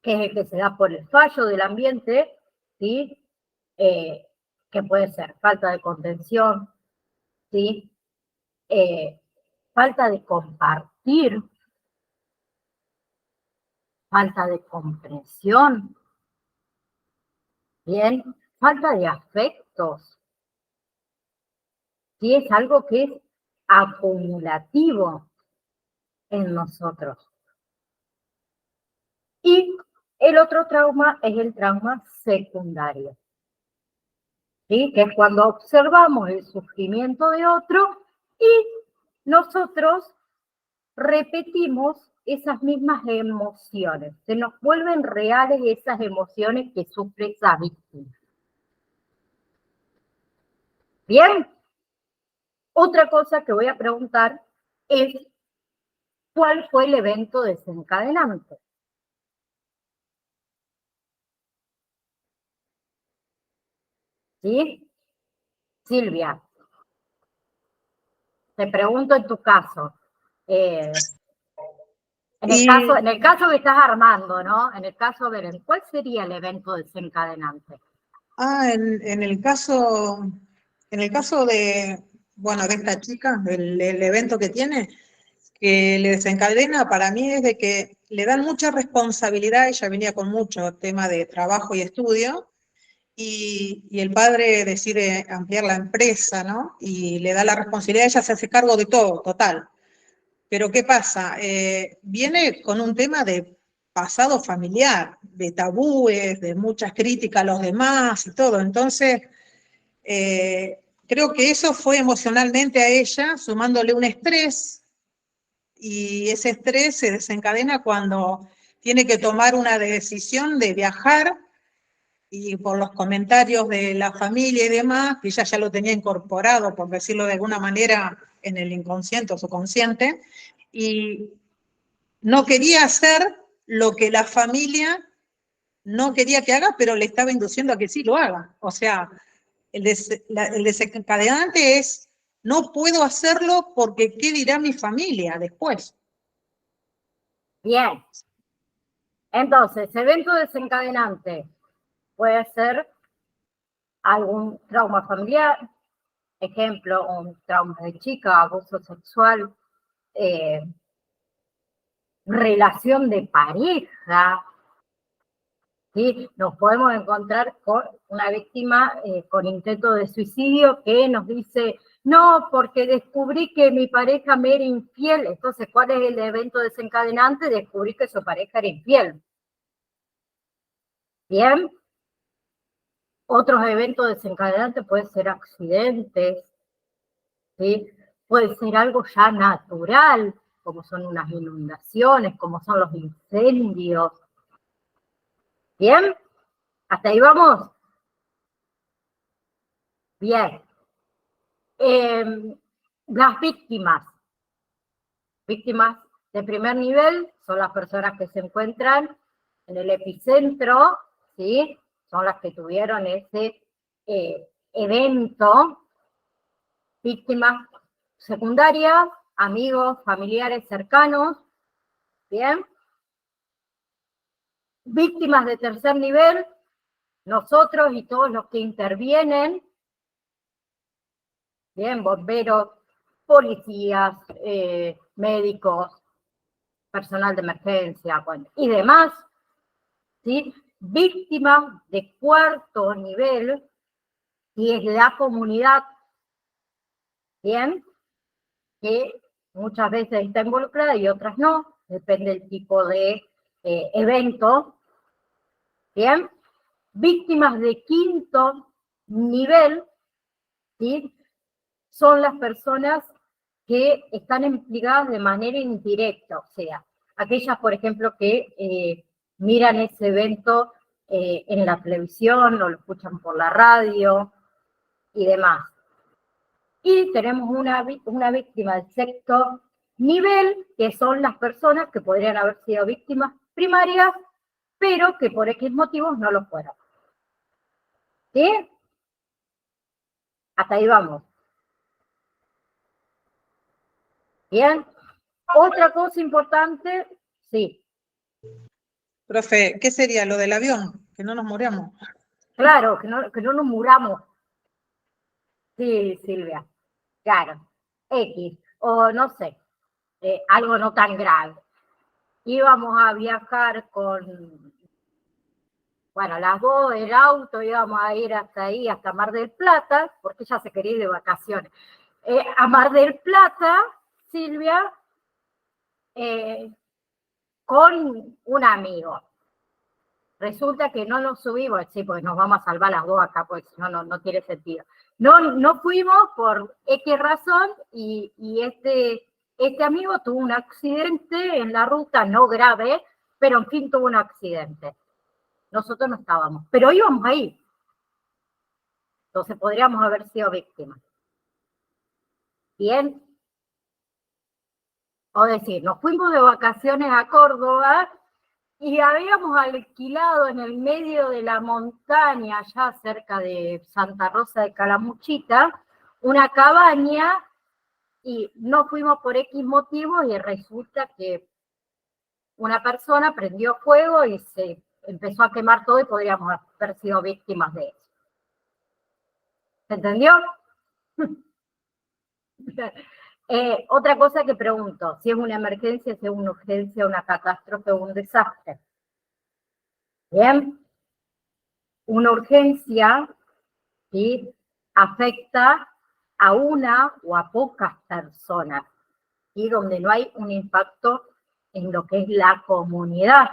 que es el que se da por el fallo del ambiente, ¿sí? Que puede ser falta de contención, ¿sí? Falta de compartir, falta de comprensión, ¿bien? Falta de afectos, ¿sí? Es algo que es acumulativo en nosotros. Y el otro trauma es el trauma secundario, ¿sí? Que es cuando observamos el sufrimiento de otro y nosotros repetimos esas mismas emociones. Se nos vuelven reales esas emociones que sufre esa víctima. Bien. Otra cosa que voy a preguntar es, ¿cuál fue el evento desencadenante? ¿Sí? Silvia, te pregunto en tu caso. En el caso que estás armando, ¿no? En el caso de Belén, ¿cuál sería el evento desencadenante? En el caso de, bueno, de esta chica, el evento que tiene, que le desencadena para mí es de que le dan mucha responsabilidad, ella venía con mucho tema de trabajo y estudio, y el padre decide ampliar la empresa, ¿no? Y le da la responsabilidad, ella se hace cargo de todo, total. Pero ¿qué pasa? Viene con un tema de pasado familiar, de tabúes, de muchas críticas a los demás y todo. Entonces, creo que eso fue emocionalmente a ella, sumándole un estrés, y ese estrés se desencadena cuando tiene que tomar una decisión de viajar, y por los comentarios de la familia y demás, que ella ya lo tenía incorporado, por decirlo de alguna manera, en el inconsciente o subconsciente, y no quería hacer lo que la familia no quería que haga, pero le estaba induciendo a que sí lo haga. O sea, el desencadenante es, no puedo hacerlo porque ¿qué dirá mi familia después? Bien. Entonces, evento desencadenante puede ser algún trauma familiar, ejemplo, un trauma de chica, abuso sexual, relación de pareja, ¿sí? Nos podemos encontrar con una víctima con intento de suicidio que nos dice, no, porque descubrí que mi pareja me era infiel. Entonces, ¿cuál es el evento desencadenante? Descubrí que su pareja era infiel. Bien. Otros eventos desencadenantes pueden ser accidentes, ¿sí? Puede ser algo ya natural, como son unas inundaciones, como son los incendios. ¿Bien? ¿Hasta ahí vamos? Bien. Las víctimas. Víctimas de primer nivel son las personas que se encuentran en el epicentro, ¿sí? Son las que tuvieron ese evento. Víctimas secundarias, amigos, familiares cercanos, ¿bien? Víctimas de tercer nivel, nosotros y todos los que intervienen, ¿bien? Bomberos, policías, médicos, personal de emergencia, bueno, y demás, ¿sí? Víctimas de cuarto nivel, y es la comunidad, ¿bien? Que muchas veces está involucrada y otras no, depende del tipo de evento, ¿bien? Víctimas de quinto nivel, ¿sí? Son las personas que están implicadas de manera indirecta, o sea, aquellas, por ejemplo, que miran ese evento en la televisión o lo escuchan por la radio y demás. Y tenemos una víctima del sexto nivel, que son las personas que podrían haber sido víctimas primarias, pero que por X motivos no lo fueron. ¿Sí? Hasta ahí vamos. Bien. Otra cosa importante, sí. Profe, ¿qué sería lo del avión? Que no nos moramos. Claro, que no nos muramos. Sí, Silvia. Claro. X. O no sé, algo no tan grave. Íbamos a viajar con, bueno, las dos del auto, íbamos a ir hasta ahí, hasta Mar del Plata, porque ella se quería ir de vacaciones. A Mar del Plata, Silvia, con un amigo. Resulta que no nos subimos, sí, porque nos vamos a salvar las dos acá, porque si no, no tiene sentido. No fuimos por X razón y este amigo tuvo un accidente en la ruta, no grave, pero en fin tuvo un accidente. Nosotros no estábamos, pero íbamos ahí. Entonces podríamos haber sido víctimas. Bien. O decir, nos fuimos de vacaciones a Córdoba y habíamos alquilado en el medio de la montaña, allá cerca de Santa Rosa de Calamuchita, una cabaña y no fuimos por X motivos y resulta que una persona prendió fuego y se empezó a quemar todo y podríamos haber sido víctimas de eso. ¿Se entendió? Otra cosa que pregunto, si es una emergencia, si es una urgencia, una catástrofe o un desastre. Bien. una urgencia, ¿sí?, afecta a una o a pocas personas, ¿sí?, donde no hay un impacto en lo que es la comunidad,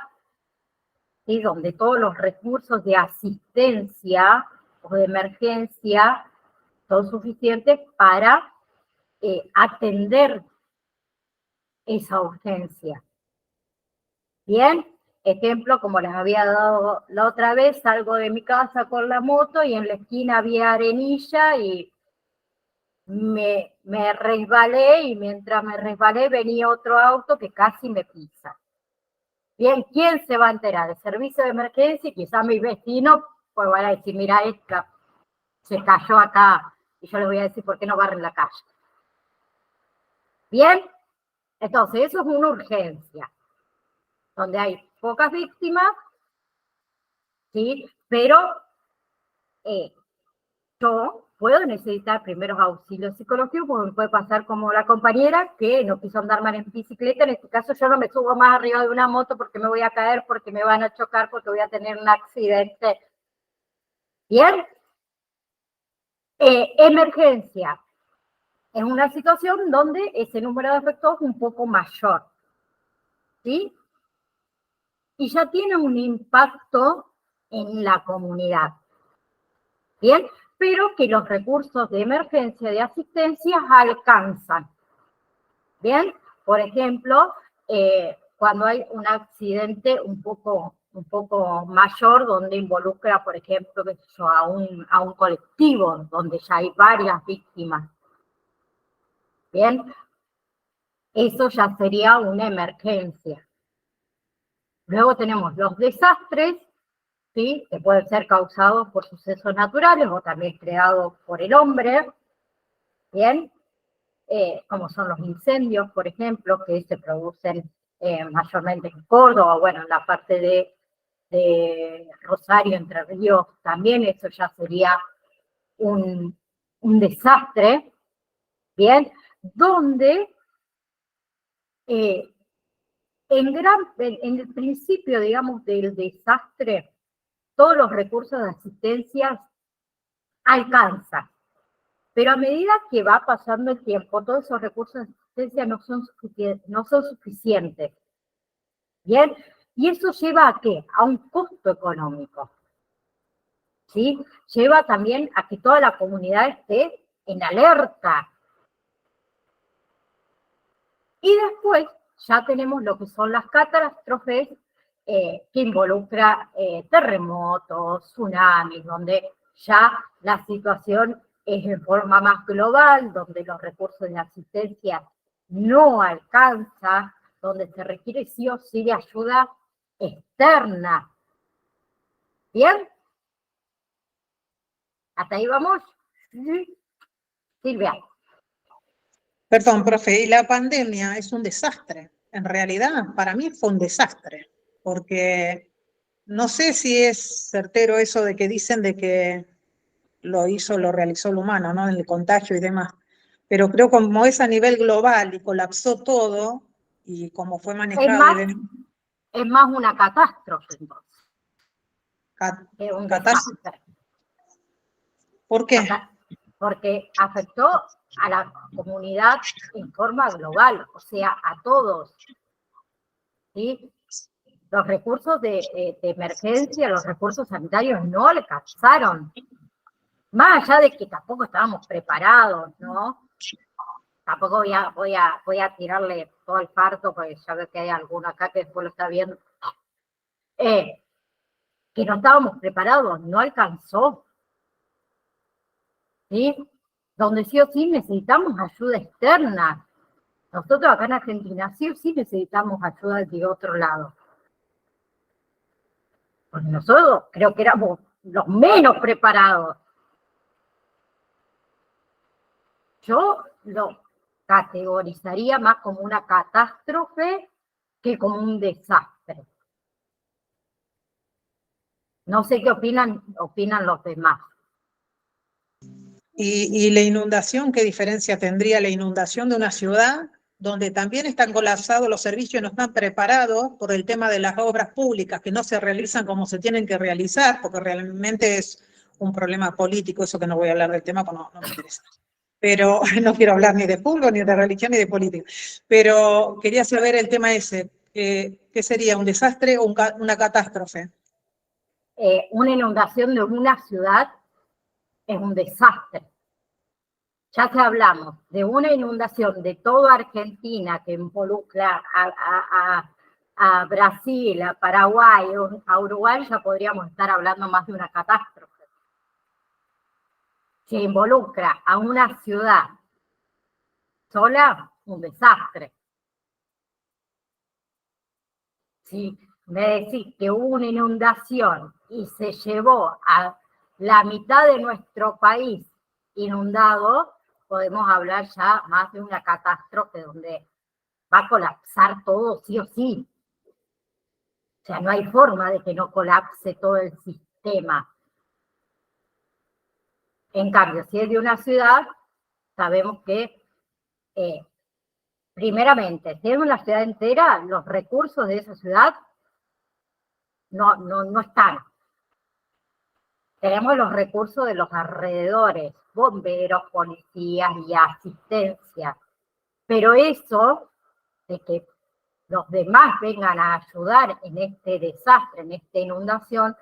¿sí?, donde todos los recursos de asistencia o de emergencia son suficientes para atender esa urgencia. Bien, ejemplo, como les había dado la otra vez, salgo de mi casa con la moto y en la esquina había arenilla y me resbalé, y mientras me resbalé venía otro auto que casi me pisa. Bien, ¿quién se va a enterar? El servicio de emergencia, y quizá mi vecino, pues van a decir, mira, esta se cayó acá, y yo les voy a decir, ¿por qué no barren la calle? Bien, entonces eso es una urgencia, donde hay pocas víctimas, ¿sí? Pero yo puedo necesitar primeros auxilios psicológicos, porque me puede pasar como la compañera que no quiso andar mal en bicicleta. En este caso yo no me subo más arriba de una moto porque me voy a caer, porque me van a chocar, porque voy a tener un accidente. Bien. Emergencia. Es una situación donde ese número de afectados es un poco mayor, ¿sí? Y ya tiene un impacto en la comunidad, ¿bien? Pero que los recursos de emergencia, de asistencia, alcanzan, ¿bien? Por ejemplo, cuando hay un accidente un poco mayor, donde involucra, por ejemplo, a un colectivo, donde ya hay varias víctimas, ¿bien? Eso ya sería una emergencia. Luego tenemos los desastres, ¿sí?, que pueden ser causados por sucesos naturales o también creados por el hombre, ¿bien? Como son los incendios, por ejemplo, que se producen mayormente en Córdoba, bueno, en la parte de Rosario, Entre Ríos, también eso ya sería un desastre, ¿bien? Donde en el principio, digamos, del desastre, todos los recursos de asistencia alcanzan, pero a medida que va pasando el tiempo, todos esos recursos de asistencia no son suficientes, ¿bien? Y eso lleva ¿a qué? A un costo económico, ¿sí? Lleva también a que toda la comunidad esté en alerta. Y después ya tenemos lo que son las catástrofes, que involucra terremotos, tsunamis, donde ya la situación es en forma más global, donde los recursos de asistencia no alcanzan, donde se requiere sí o sí de ayuda externa. ¿Bien? ¿Hasta ahí vamos? ¿Sí? Silvia. Perdón, profe, y la pandemia es un desastre. En realidad, para mí fue un desastre, porque no sé si es certero eso de que dicen de que lo realizó el humano, ¿no? En el contagio y demás. Pero creo como es a nivel global y colapsó todo, y como fue manejado... Es más una catástrofe, entonces. Es un desastre. ¿Por qué? Porque afectó a la comunidad en forma global, o sea, a todos, ¿sí? Los recursos de emergencia, los recursos sanitarios no alcanzaron. Más allá de que tampoco estábamos preparados, ¿no? Tampoco voy a tirarle todo el farto, porque ya veo que hay alguno acá que después lo está viendo. Que no estábamos preparados, no alcanzó, ¿sí? Donde sí o sí necesitamos ayuda externa. Nosotros acá en Argentina sí o sí necesitamos ayuda de otro lado. Porque nosotros creo que éramos los menos preparados. Yo lo categorizaría más como una catástrofe que como un desastre. No sé qué opinan los demás. ¿Y la inundación, qué diferencia tendría la inundación de una ciudad donde también están colapsados los servicios, no están preparados por el tema de las obras públicas, que no se realizan como se tienen que realizar, porque realmente es un problema político, eso que no voy a hablar del tema, porque no me interesa. Pero no quiero hablar ni de fútbol, ni de religión, ni de política. Pero quería saber el tema ese, ¿qué sería, un desastre o una catástrofe? Una inundación de una ciudad es un desastre. Ya que hablamos de una inundación de toda Argentina que involucra a Brasil, a Paraguay, a Uruguay, ya podríamos estar hablando más de una catástrofe. Si involucra a una ciudad sola, un desastre. Si me decís que hubo una inundación y se llevó a la mitad de nuestro país inundado, podemos hablar ya más de una catástrofe donde va a colapsar todo sí o sí. O sea, no hay forma de que no colapse todo el sistema. En cambio, si es de una ciudad, sabemos que, primeramente, si es una ciudad entera, los recursos de esa ciudad no están. Tenemos los recursos de los alrededores, bomberos, policías y asistencia. Pero eso, de que los demás vengan a ayudar en este desastre, en esta inundación,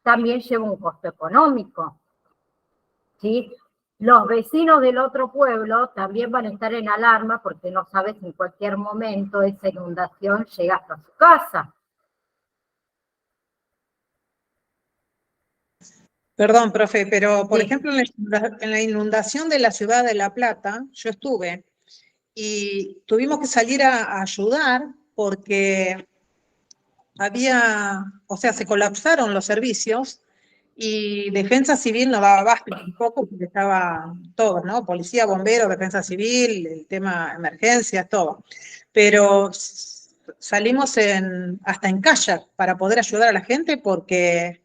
también lleva un costo económico. ¿Sí? Los vecinos del otro pueblo también van a estar en alarma porque no sabes si en cualquier momento esa inundación llega hasta su casa. Perdón, profe, pero por Sí. ejemplo en la inundación de la ciudad de La Plata, yo estuve y tuvimos que salir a ayudar porque o sea, se colapsaron los servicios y Defensa Civil no daba abasto tampoco porque estaban todos, ¿no? Policía, bomberos, Defensa Civil, el tema emergencias, todo. Pero salimos hasta en kayak para poder ayudar a la gente porque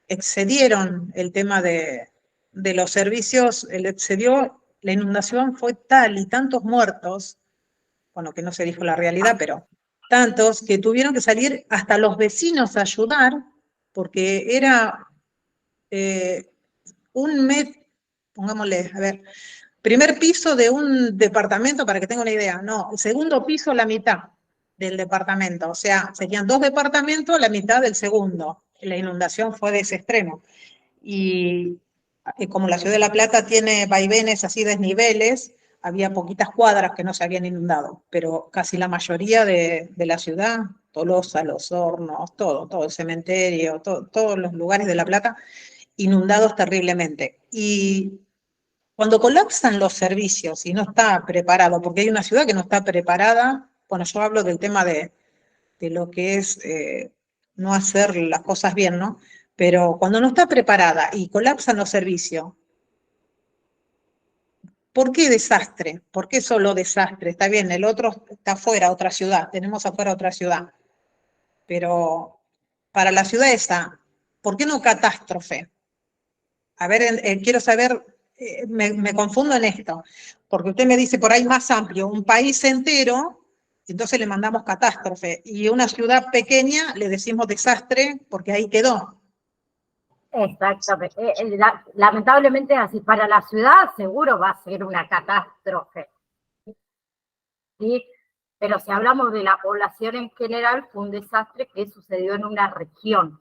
excedieron el tema de los servicios, la inundación fue tal y tantos muertos, bueno, que no se dijo la realidad, pero tantos que tuvieron que salir hasta los vecinos a ayudar, porque era pongámosle, a ver, primer piso de un departamento, para que tenga una idea, no, el segundo piso la mitad del departamento, o sea, serían 2 departamentos, la mitad del segundo. La inundación fue de ese extremo. Y como la ciudad de La Plata tiene vaivenes así desniveles, había poquitas cuadras que no se habían inundado, pero casi la mayoría de la ciudad, Tolosa, Los Hornos, todo el cementerio, todos los lugares de La Plata, inundados terriblemente. Y cuando colapsan los servicios y no está preparado, porque hay una ciudad que no está preparada, bueno, yo hablo del tema de lo que es no hacer las cosas bien, ¿no? Pero cuando no está preparada y colapsan los servicios, ¿por qué desastre? ¿Por qué solo desastre? Está bien, el otro está afuera, otra ciudad, tenemos afuera otra ciudad, pero para la ciudad esa, ¿por qué no catástrofe? A ver, quiero saber, me confundo en esto, porque usted me dice por ahí más amplio, un país entero, entonces le mandamos catástrofe, y una ciudad pequeña le decimos desastre porque ahí quedó. Exactamente. Lamentablemente es así. Para la ciudad seguro va a ser una catástrofe. ¿Sí? Pero si hablamos de la población en general, fue un desastre que sucedió en una región.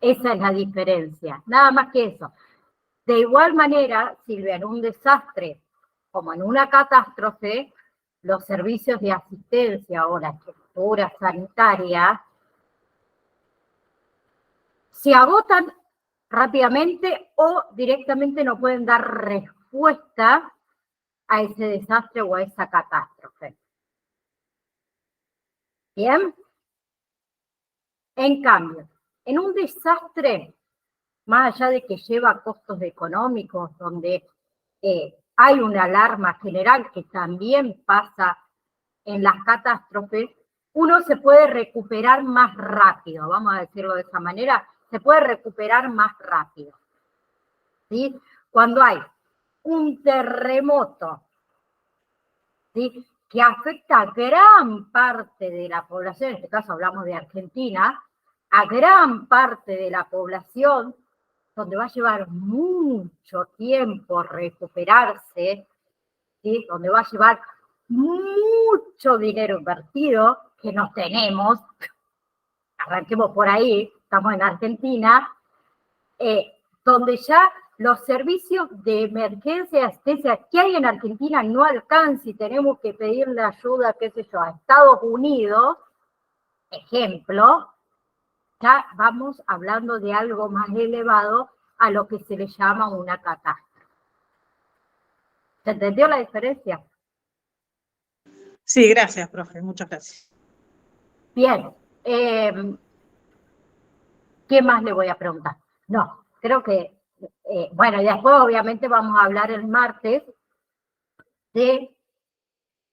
Esa es la diferencia. Nada más que eso. De igual manera, Silvia, en un desastre como en una catástrofe, los servicios de asistencia o la estructura sanitaria se agotan rápidamente o directamente no pueden dar respuesta a ese desastre o a esa catástrofe. ¿Bien? En cambio, en un desastre, más allá de que lleva costos económicos, donde hay una alarma general que también pasa en las catástrofes, uno se puede recuperar más rápido, vamos a decirlo de esa manera, se puede recuperar más rápido. ¿Sí? Cuando hay un terremoto, ¿sí?, que afecta a gran parte de la población, en este caso hablamos de Argentina, a gran parte de la población, donde va a llevar mucho tiempo recuperarse, ¿sí?, donde va a llevar mucho dinero invertido, que no tenemos, arranquemos por ahí, estamos en Argentina, donde ya los servicios de emergencia y asistencia que hay en Argentina no alcanzan y tenemos que pedirle ayuda, qué sé yo, a Estados Unidos, ejemplo, ya vamos hablando de algo más elevado a lo que se le llama una catástrofe. ¿Se entendió la diferencia? Sí, gracias, profe, muchas gracias. Bien, ¿qué más le voy a preguntar? No, creo que, bueno, y después obviamente vamos a hablar el martes de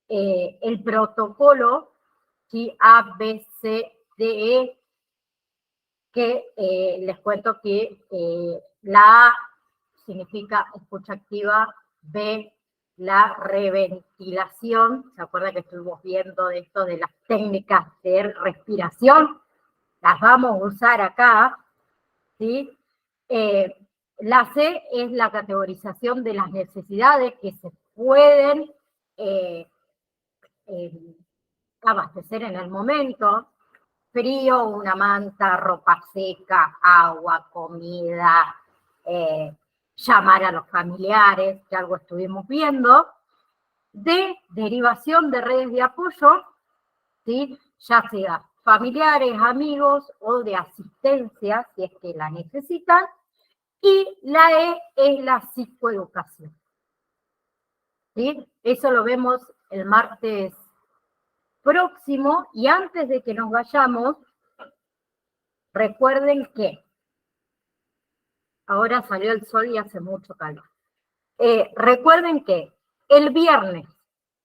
el protocolo, ¿sí?, A, B, C, D, E, que les cuento que la A significa escucha activa, B, la reventilación, ¿se acuerdan que estuvimos viendo de esto de las técnicas de respiración? Las vamos a usar acá, ¿sí? La C es la categorización de las necesidades que se pueden abastecer en el momento: frío, una manta, ropa seca, agua, comida, llamar a los familiares, que algo estuvimos viendo. D, derivación de redes de apoyo, ¿sí?, ya sea familiares, amigos o de asistencia, si es que la necesitan. Y la E es la psicoeducación, ¿sí? Eso lo vemos el martes próximo, y antes de que nos vayamos, recuerden que ahora salió el sol y hace mucho calor. Recuerden que el viernes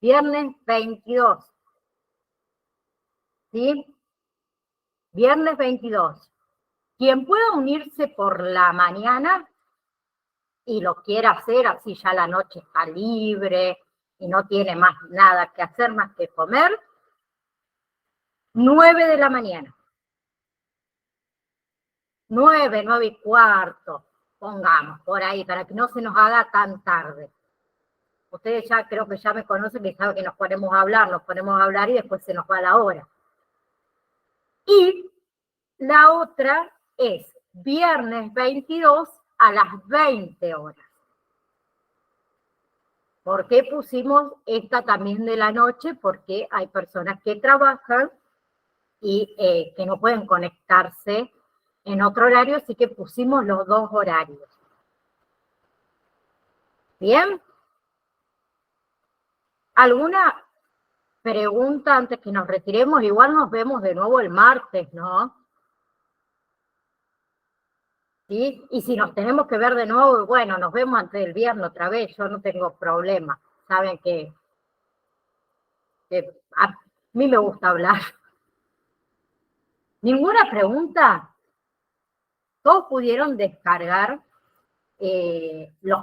22, ¿sí? Viernes 22. Quien pueda unirse por la mañana y lo quiera hacer, así ya la noche está libre y no tiene más nada que hacer más que comer, 9 de la mañana. 9, 9:15, pongamos, por ahí, para que no se nos haga tan tarde. Ustedes ya creo que ya me conocen y saben que nos ponemos a hablar y después se nos va la hora. Y la otra es viernes 22 a las 20 horas. ¿Por qué pusimos esta también de la noche? Porque hay personas que trabajan y que no pueden conectarse en otro horario, así que pusimos los dos horarios. ¿Bien? ¿Alguna pregunta antes que nos retiremos? Igual nos vemos de nuevo el martes, ¿no? ¿Sí? Y si nos tenemos que ver de nuevo, bueno, nos vemos antes del viernes otra vez, yo no tengo problema. Saben que a mí me gusta hablar. ¿Ninguna pregunta? Todos pudieron descargar los